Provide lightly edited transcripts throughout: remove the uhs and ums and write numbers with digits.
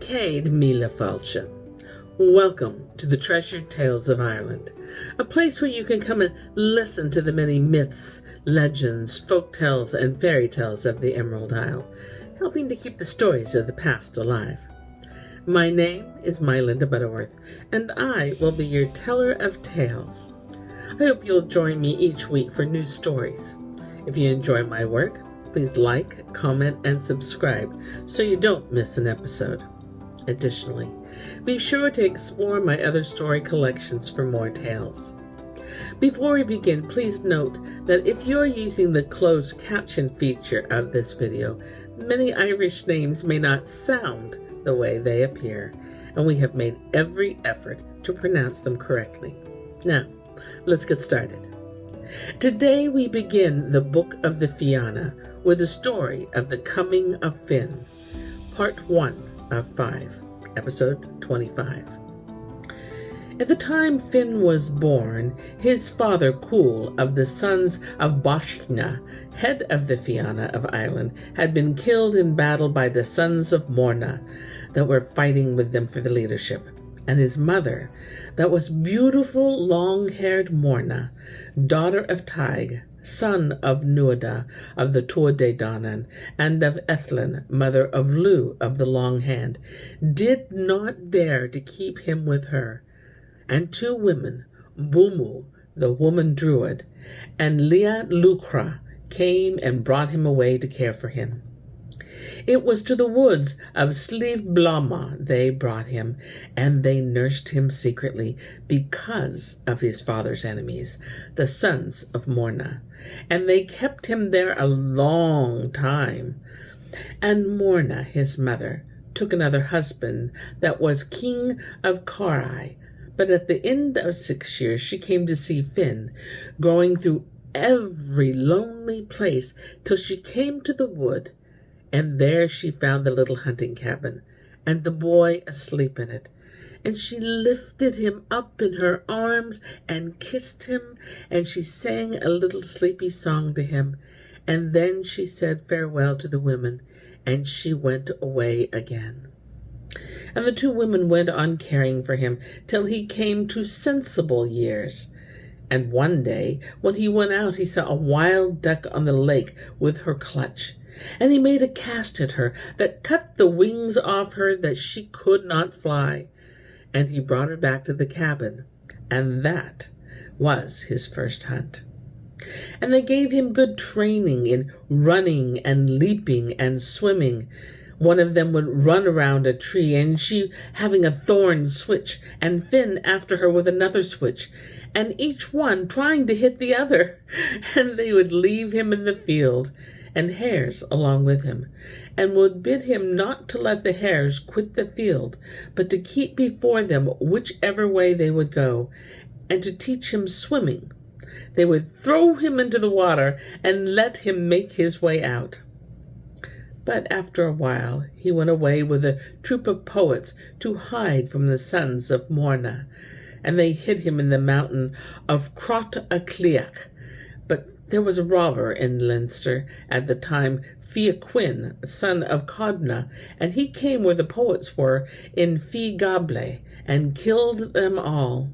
Céad Míle Fáilte. Welcome to the Treasured Tales of Ireland, a place where you can come and listen to the many myths, legends, folk tales, and fairy tales of the Emerald Isle, helping to keep the stories of the past alive. My name is MyLinda Butterworth, and I will be your teller of tales. I hope you'll join me each week for new stories. If you enjoy my work, please like, comment, and subscribe so you don't miss an episode. Additionally, be sure to explore my other story collections for more tales. Before we begin, please note that if you're using the closed caption feature of this video, many Irish names may not sound the way they appear, and we have made every effort to pronounce them correctly. Now, let's get started. Today we begin the Book of the Fianna with the story of the coming of Finn, Part 1 of 5, Episode 25. At the time Finn was born, his father Cumhal of the sons of Bodhmall, head of the Fianna of Ireland, had been killed in battle by the sons of Morna that were fighting with them for the leadership. And his mother, that was beautiful long-haired Morna, daughter of Carraighe, son of Nuada of the Tuatha Danann, and of Ethlin, mother of Lu of the Long Hand, did not dare to keep him with her. And two women, Bodhmall, the woman Druid, and Liath Luachra, came and brought him away to care for him. It was to the woods of Slieve Bladhma they brought him, and they nursed him secretly because of his father's enemies, the sons of Morna, and they kept him there a long time. And Morna, his mother, took another husband that was king of Carraighe, but at the end of 6 years she came to see Finn, going through every lonely place till she came to the wood, and there she found the little hunting cabin, and the boy asleep in it. And she lifted him up in her arms and kissed him, and she sang a little sleepy song to him, and then she said farewell to the women, and she went away again. And the two women went on caring for him till he came to sensible years. And one day, when he went out, he saw a wild duck on the lake with her clutch. And he made a cast at her that cut the wings off her that she could not fly. And he brought her back to the cabin, and that was his first hunt. And they gave him good training in running and leaping and swimming. One of them would run around a tree, and she having a thorn switch, and Finn after her with another switch, and each one trying to hit the other. And they would leave him in the field, and hares along with him, and would bid him not to let the hares quit the field, but to keep before them whichever way they would go, and to teach him swimming. They would throw him into the water and let him make his way out. But after a while he went away with a troop of poets to hide from the sons of Morna, and they hid him in the mountain of Carraighe. But there was a robber in Leinster at the time, Fianna, son of Codna, and he came where the poets were in Finnegas and killed them all.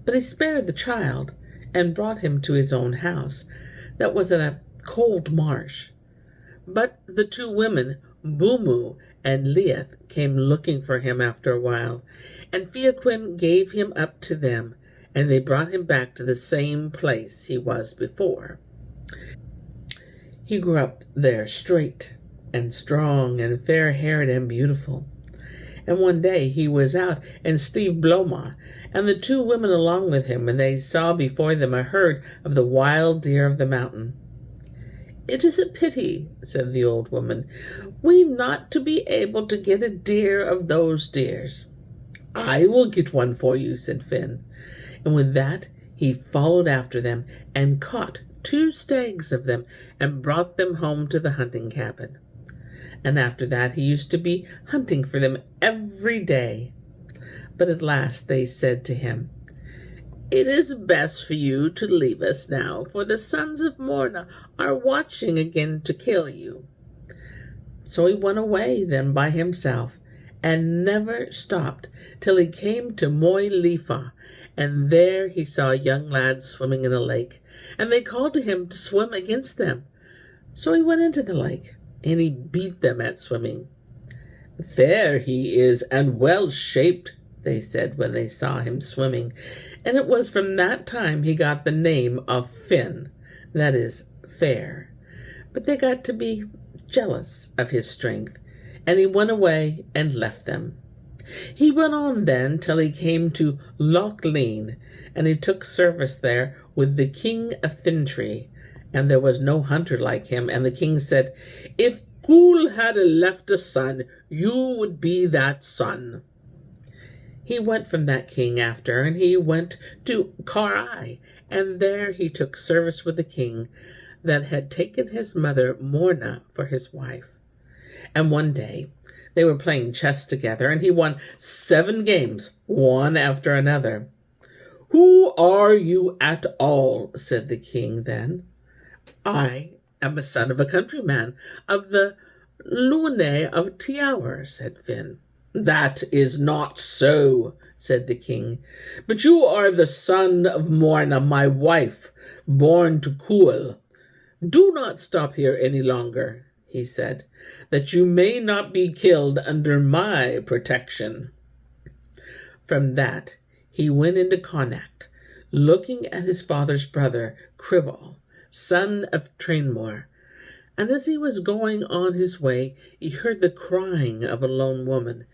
But he spared the child and brought him to his own house, that was in a cold marsh. But the two women, Bodhmall and Liath, came looking for him after a while, and Fianna gave him up to them, and they brought him back to the same place he was before. He grew up there straight and strong and fair-haired and beautiful. And one day he was out in Slieve Bladhma, and the two women along with him, and they saw before them a herd of the wild deer of the mountain. "It is a pity," said the old woman, "we not to be able to get a deer of those deers." "I will get one for you," said Finn. And with that he followed after them and caught 2 stags of them and brought them home to the hunting cabin. And after that he used to be hunting for them every day. But at last they said to him, "It is best for you to leave us now, for the sons of Morna are watching again to kill you." So he went away then by himself, and never stopped till he came to MyLinda, and there he saw young lads swimming in a lake, and they called to him to swim against them. So he went into the lake, and he beat them at swimming. "Fair he is, and well shaped," they said when they saw him swimming, and it was from that time he got the name of Finn, that is, fair. But they got to be jealous of his strength, and he went away and left them. He went on then till he came to Loch Lean, and he took service there with the king of Fintry, and there was no hunter like him, and the king said, "If Cumhal had left a son, you would be that son." He went from that king after, and he went to Carraighe, and there he took service with the king that had taken his mother Morna for his wife. And one day they were playing chess together, and he won 7 games, one after another. "Who are you at all?" said the king then. "I am a son of a countryman of the Luachra of Tiawer," said Finn. "That is not so," said the king, "but you are the son of Morna, my wife, born to Cumhal. Do not stop here any longer," he said, "that you may not be killed under my protection." From that he went into Connacht, looking at his father's brother, Cumhal, son of Trainmore, and as he was going on his way, he heard the crying of a lone woman.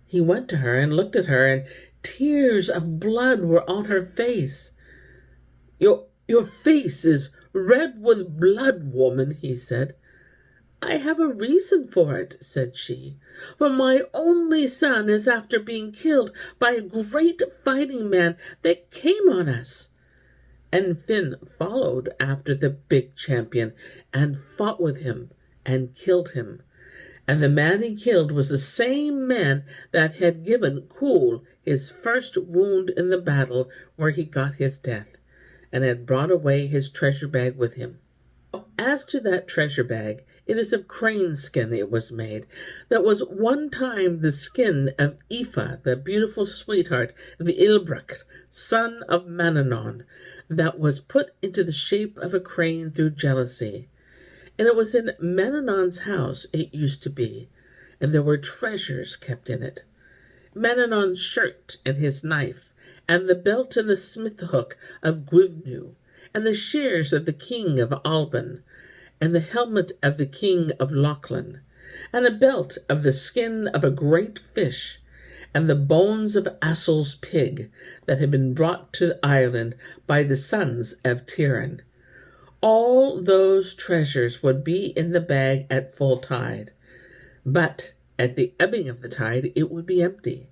He went to her and looked at her, and tears of blood were on her face. Your face is red with blood, woman," he said. "I have a reason for it," said she, "for my only son is after being killed by a great fighting man that came on us." And Finn followed after the big champion and fought with him and killed him. And the man he killed was the same man that had given Cumhal his first wound in the battle where he got his death, and had brought away his treasure bag with him. As to that treasure bag, it is of crane skin it was made, that was one time the skin of Aoife, the beautiful sweetheart of Ilbrecht, son of Manannán, that was put into the shape of a crane through jealousy. And it was in Manannán's house it used to be, and there were treasures kept in it. Manannán's shirt and his knife, and the belt and the smith hook of Gwynnu, and the shears of the king of Alban, and the helmet of the king of Lachlan, and a belt of the skin of a great fish, and the bones of Assel's pig that had been brought to Ireland by the sons of Tyrone. All those treasures would be in the bag at full tide, but at the ebbing of the tide it would be empty.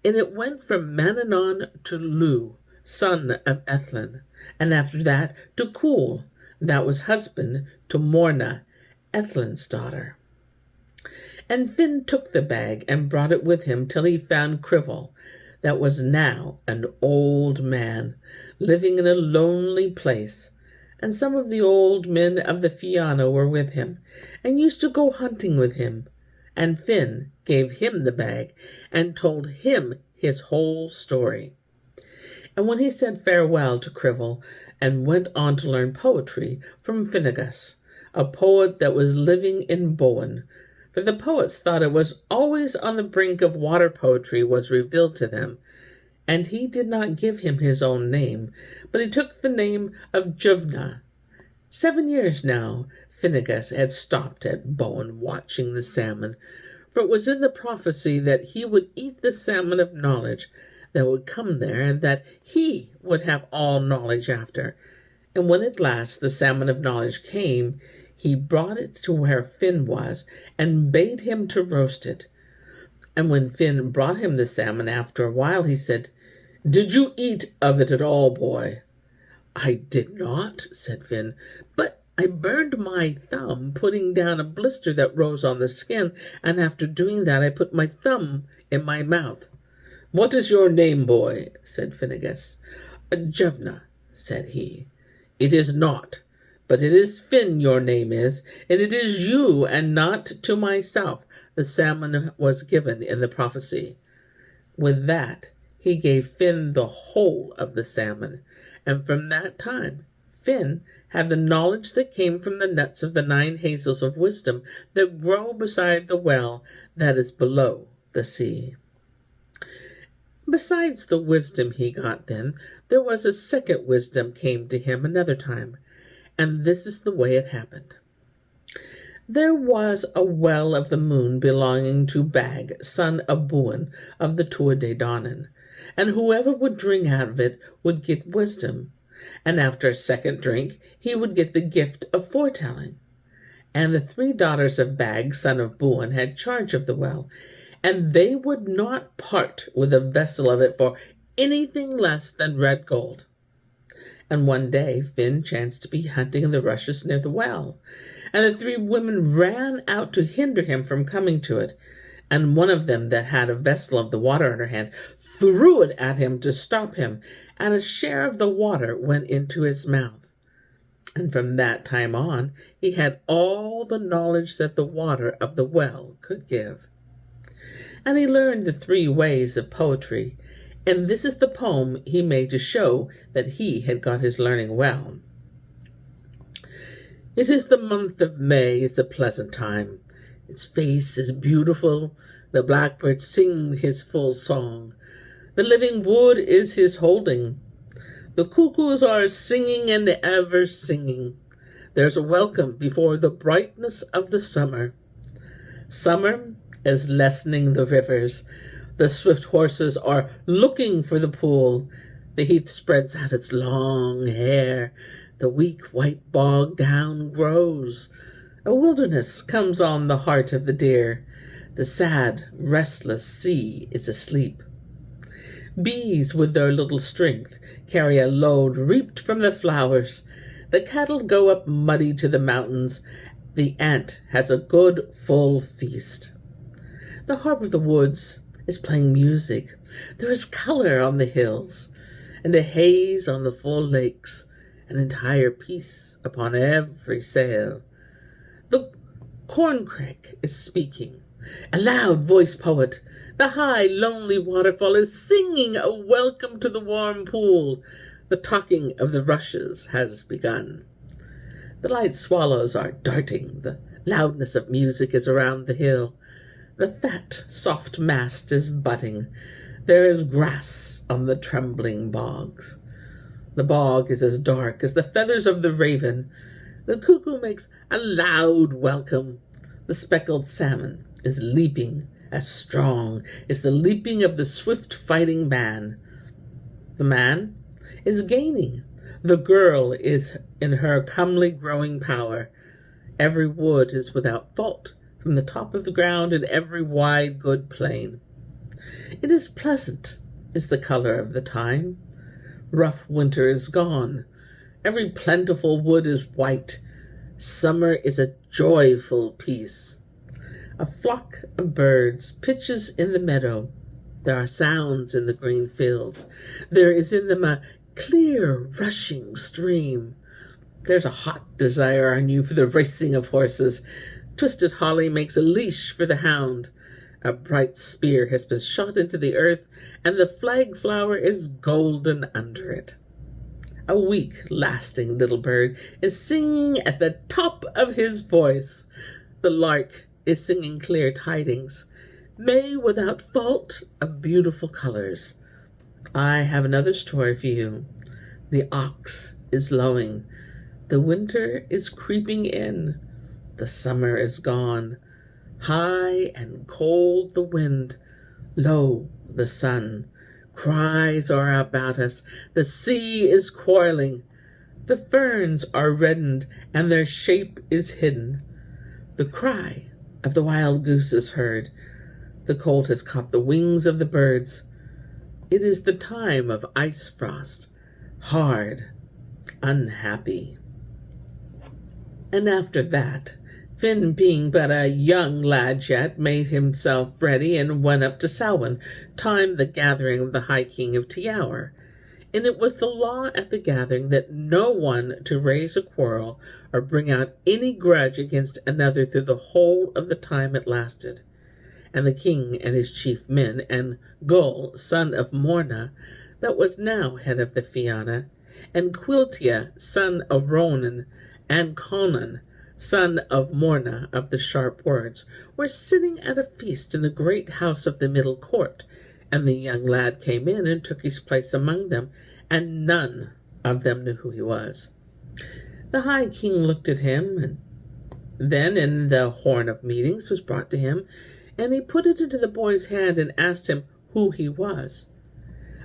And it went from Manannán to Lu, son of Ethlin, and after that to Cumhal, that was husband to Morna, Ethlin's daughter. And Finn took the bag and brought it with him till he found Cumhal, that was now an old man, living in a lonely place. And some of the old men of the Fianna were with him, and used to go hunting with him. And Finn gave him the bag, and told him his whole story. And when he said farewell to Cumhal, and went on to learn poetry from Finnegas, a poet that was living in Bowen, for the poets thought it was always on the brink of water poetry was revealed to them, and he did not give him his own name, but he took the name of Juvna. 7 years now Finnegas had stopped at Bowen watching the salmon, for it was in the prophecy that he would eat the salmon of knowledge that would come there, and that he would have all knowledge after. And when at last the salmon of knowledge came, he brought it to where Finn was, and bade him to roast it. And when Finn brought him the salmon after a while, he said, "Did you eat of it at all, boy?" "I did not," said Finn, "but I burned my thumb putting down a blister that rose on the skin, and after doing that I put my thumb in my mouth." "What is your name, boy?" said Finnegas. "Juvna," said he. "It is not, But it is Finn your name is, and it is you and not to myself the salmon was given in the prophecy." With that he gave Finn the whole of the salmon, and from that time Finn had the knowledge that came from the nuts of the 9 hazels of wisdom that grow beside the well that is below the sea. Besides the wisdom he got then, there was a second wisdom came to him another time, and this is the way it happened. There was a well of the moon belonging to Bag, son of Buin, of the Tuatha Dé Danann, and whoever would drink out of it would get wisdom, and after a second drink he would get the gift of foretelling. And the 3 daughters of Bag, son of Buin, had charge of the well, and they would not part with a vessel of it for anything less than red gold. And one day Finn chanced to be hunting in the rushes near the well, and the 3 women ran out to hinder him from coming to it, and one of them that had a vessel of the water in her hand threw it at him to stop him, and a share of the water went into his mouth. And from that time on he had all the knowledge that the water of the well could give. And he learned the 3 ways of poetry, and this is the poem he made to show that he had got his learning well. "It is the month of May, is the pleasant time. Its face is beautiful, the blackbird sing his full song. The living wood is his holding. The cuckoos are singing and ever singing. There's a welcome before the brightness of the summer. Summer is lessening the rivers. The swift horses are looking for the pool. The heath spreads out its long hair. The weak white bog down grows. A wilderness comes on the heart of the deer. The sad, restless sea is asleep. Bees with their little strength carry a load reaped from the flowers. The cattle go up muddy to the mountains. The ant has a good full feast. The harp of the woods is playing music. There is color on the hills, and a haze on the full lakes, an entire peace upon every sail. The corncrake is speaking, a loud-voiced poet. The high, lonely waterfall is singing a welcome to the warm pool. The talking of the rushes has begun. The light swallows are darting. The loudness of music is around the hill. The fat, soft mast is budding. There is grass on the trembling bogs. The bog is as dark as the feathers of the raven. The cuckoo makes a loud welcome. The speckled salmon is leaping as strong as the leaping of the swift fighting man. The man is gaining. The girl is in her comely growing power. Every wood is without fault, from the top of the ground and every wide good plain. It is pleasant, is the color of the time. Rough winter is gone. Every plentiful wood is white. Summer is a joyful peace. A flock of birds pitches in the meadow. There are sounds in the green fields. There is in them a clear, rushing stream. There's a hot desire on you for the racing of horses. Twisted holly makes a leash for the hound. A bright spear has been shot into the earth, and the flag flower is golden under it. A weak-lasting little bird is singing at the top of his voice. The lark is singing clear tidings. May without fault of beautiful colors. I have another story for you. The ox is lowing. The winter is creeping in. The summer is gone. High and cold the wind. Low the sun. Cries are about us. The sea is quarreling. The ferns are reddened, and their shape is hidden. The cry of the wild goose is heard. The cold has caught the wings of the birds. It is the time of ice frost, hard, unhappy. And after that, Finn, being but a young lad yet, made himself ready and went up to Samhain, timed the gathering of the High King of Tiaur. and it was the law at the gathering that no one to raise a quarrel or bring out any grudge against another through the whole of the time it lasted. And the king and his chief men, and Gull, son of Morna, that was now head of the Fianna, and Quiltia, son of Ronan, and Conan, son of Morna of the sharp words, were sitting at a feast in the great house of the middle court, and the young lad came in and took his place among them, and none of them knew who he was. The high king looked at him, and then in the horn of meetings was brought to him, and he put it into the boy's hand and asked him who he was.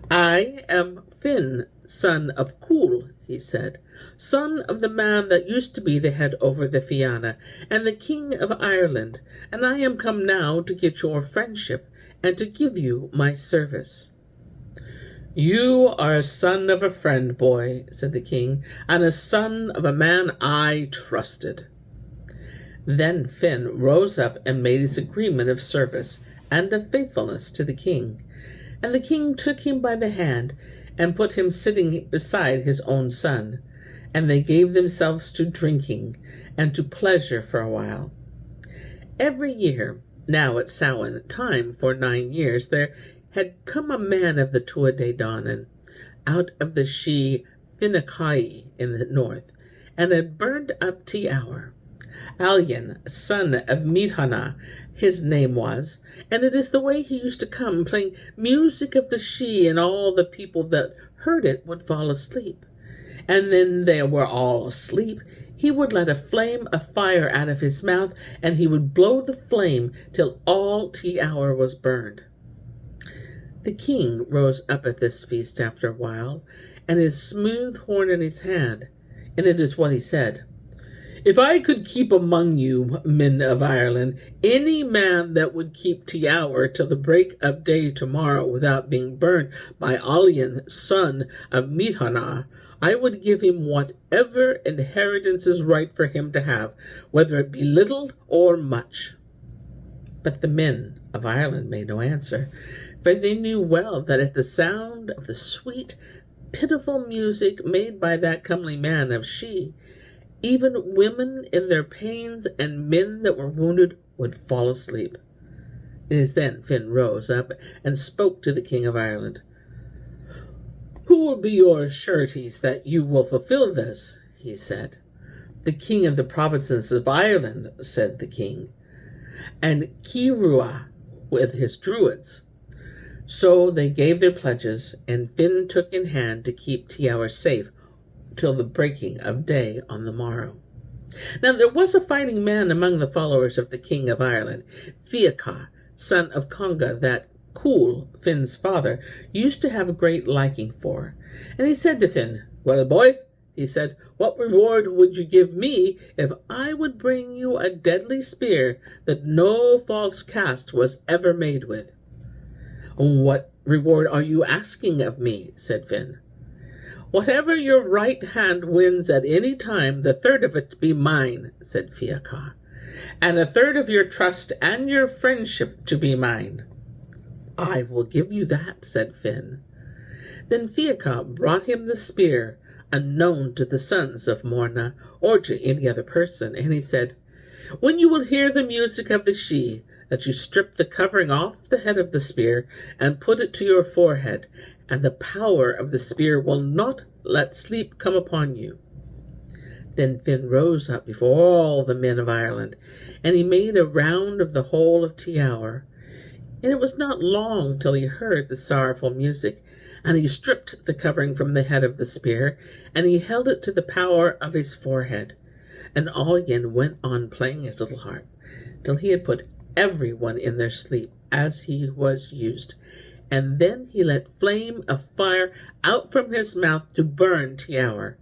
"I am Finn, son of Cumhal," he said, "son of the man that used to be the head over the Fianna, and the king of Ireland, and I am come now to get your friendship, and to give you my service." "You are a son of a friend, boy," said the king, "and a son of a man I trusted." Then Finn rose up and made his agreement of service and of faithfulness to the king. And the king took him by the hand and put him sitting beside his own son. And they gave themselves to drinking and to pleasure for a while. Every year, now at Samhain time for 9 years, there had come a man of the Tuatha Dé Danann out of the Finnegas in the north, and had burned up Tiaur. Allian, son of Midhana, his name was, and it is the way he used to come, playing music of the Sidhe, and all the people that heard it would fall asleep. And then they were all asleep, he would let a flame of fire out of his mouth, and he would blow the flame till all Tiaur was burned. The king rose up at this feast after a while, and his smooth horn in his hand, and it is what he said: "If I could keep among you, men of Ireland, any man that would keep Tiaur till the break of day tomorrow without being burned by Allian, son of Midhana, I would give him whatever inheritance is right for him to have, whether it be little or much." But the men of Ireland made no answer, for they knew well that at the sound of the sweet, pitiful music made by that comely man of Sidhe, even women in their pains and men that were wounded would fall asleep. It is then Finn rose up and spoke to the king of Ireland. "Who will be your sureties that you will fulfill this?" he said. "The king of the provinces of Ireland," said the king, "and Kirua with his Druids." So they gave their pledges, and Finn took in hand to keep Tiaur safe till the breaking of day on the morrow. Now there was a fighting man among the followers of the king of Ireland, Fianna, son of Conga, that Cumhal, Finn's father, used to have a great liking for. And he said to Finn, "Well, boy," he said, "what reward would you give me if I would bring you a deadly spear that no false cast was ever made with?" "What reward are you asking of me?" said Finn. "Whatever your right hand wins at any time, the third of it be mine," said Fianna, "and a third of your trust and your friendship to be mine." "I will give you that," said Finn. Then Fianna brought him the spear, unknown to the sons of Morna, or to any other person, and he said, "When you will hear the music of the Sidhe, that you strip the covering off the head of the spear, and put it to your forehead, and the power of the spear will not let sleep come upon you." Then Finn rose up before all the men of Ireland, and he made a round of the whole of Tiaur. And it was not long till he heard the sorrowful music, and he stripped the covering from the head of the spear, and he held it to the power of his forehead. And Allian went on playing his little harp, till he had put every one in their sleep, as he was used. And then he let flame of fire out from his mouth to burn Tiaur.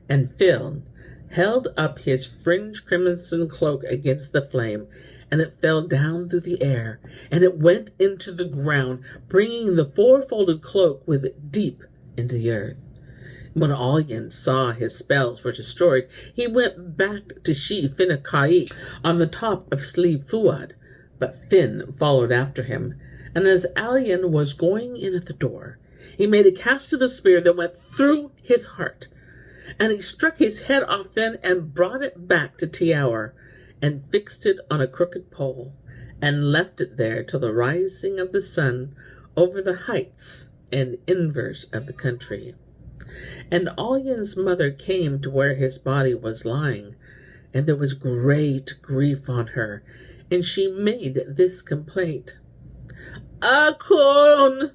And Finn held up his fringed crimson cloak against the flame, and it fell down through the air, and it went into the ground, bringing the four-folded cloak with it deep into the earth. When Allian saw his spells were destroyed, he went back to Finnegas on the top of Slieve Bladhma, but Finn followed after him. And as Allian was going in at the door, He made a cast of the spear that went through his heart, and he struck his head off then and brought it back to Tiaur, and fixed it on a crooked pole, and left it there till the rising of the sun over the heights and inverse of the country. And Ollian's mother came to where his body was lying, and there was great grief on her, and she made this complaint: Acon,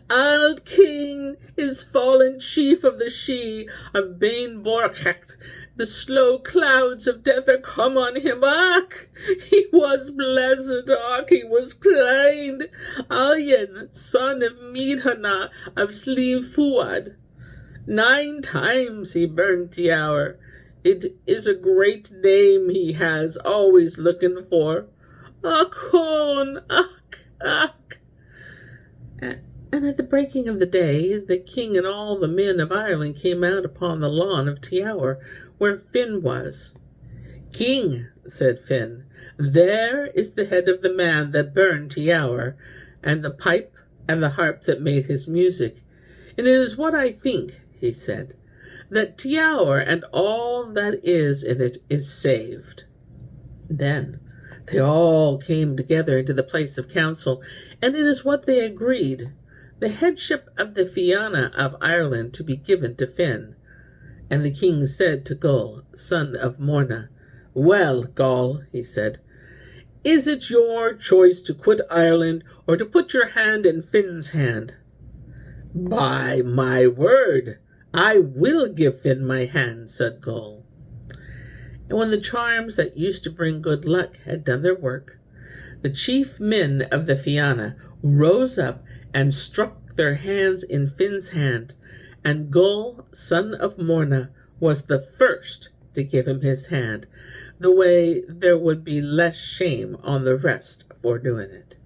Arnold King is fallen chief of the Sidhe of Bain Borchacht. The slow clouds of death are come on him. Ach, he was blessed. Ach, he was kind. Allian, son of Midhana of Slieve Fuad. 9 times he burned the hour. It is a great name he has, always looking for. Acon, ach. And at the breaking of the day, the king and all the men of Ireland came out upon the lawn of Tiaur, where Finn was. King, said Finn, there is the head of the man that burned Tiaur, and the pipe and the harp that made his music. And it is what I think, he said, that Tiaur and all that is in it is saved. Then they all came together into the place of council, and it is what they agreed, the headship of the Fianna of Ireland to be given to Finn. And the king said to Gull, son of Morna, Well, Gull, he said, is it your choice to quit Ireland or to put your hand in Finn's hand? By my word, I will give Finn my hand, said Gull. And when the charms that used to bring good luck had done their work, the chief men of the Fianna rose up and struck their hands in Finn's hand, and Gull, son of Morna, was the first to give him his hand, the way there would be less shame on the rest for doing it.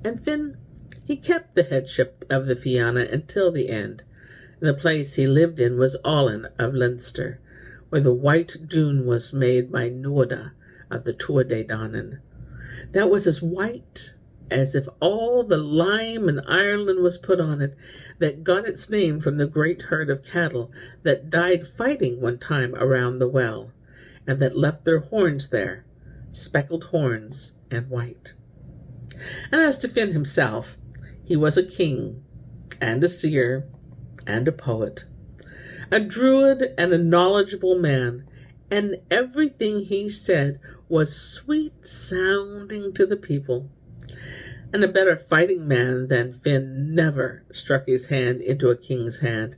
And Finn, he kept the headship of the Fianna until the end. The place he lived in was Olin of Leinster, where the white dune was made by Nuada of the Tuatha Dé Danann. That was as white as if all the lime in Ireland was put on it, that got its name from the great herd of cattle that died fighting one time around the well, and that left their horns there, speckled horns and white. And as to Finn himself, he was a king, and a seer, and a poet, a druid and a knowledgeable man, and everything he said was sweet sounding to the people. And a better fighting man than Finn never struck his hand into a king's hand,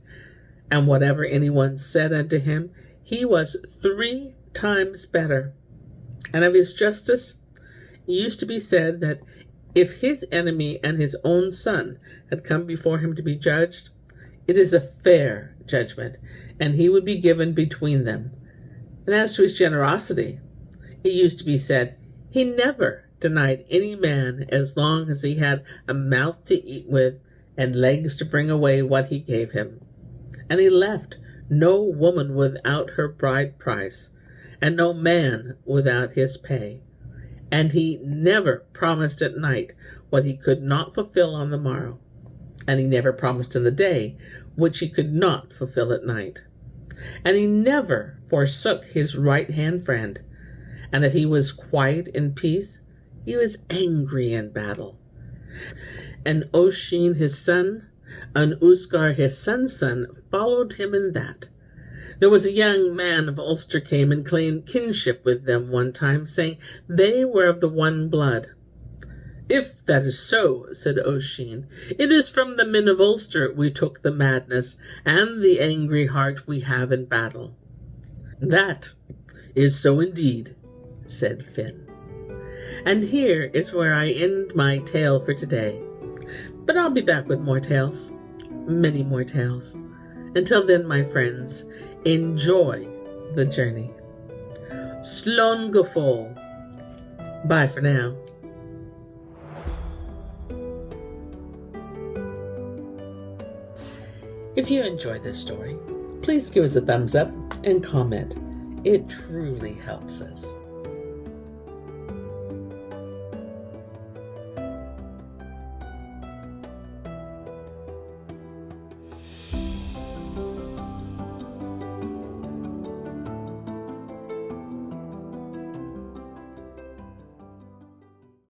and whatever anyone said unto him, he was 3 times better. And of his justice, it used to be said that if his enemy and his own son had come before him to be judged, it is a fair judgment, and he would be given between them. And as to his generosity, it used to be said, he never denied any man as long as he had a mouth to eat with and legs to bring away what he gave him. And he left no woman without her bride price, and no man without his pay. And he never promised at night what he could not fulfill on the morrow, and he never promised in the day which he could not fulfill at night. And he never forsook his right-hand friend, and if he was quiet in peace, he was angry in battle. And Oisin his son, and Usgar his son's son, followed him in that. There was a young man of Ulster came and claimed kinship with them one time, saying they were of the one blood. If that is so, said Oisin, it is from the men of Ulster we took the madness and the angry heart we have in battle. That is so indeed, said Finn. And here is where I end my tale for today. But I'll be back with more tales, many more tales. Until then, my friends, enjoy the journey. Slán go fóill. Bye for now. If you enjoyed this story, please give us a thumbs up and comment. It truly helps us.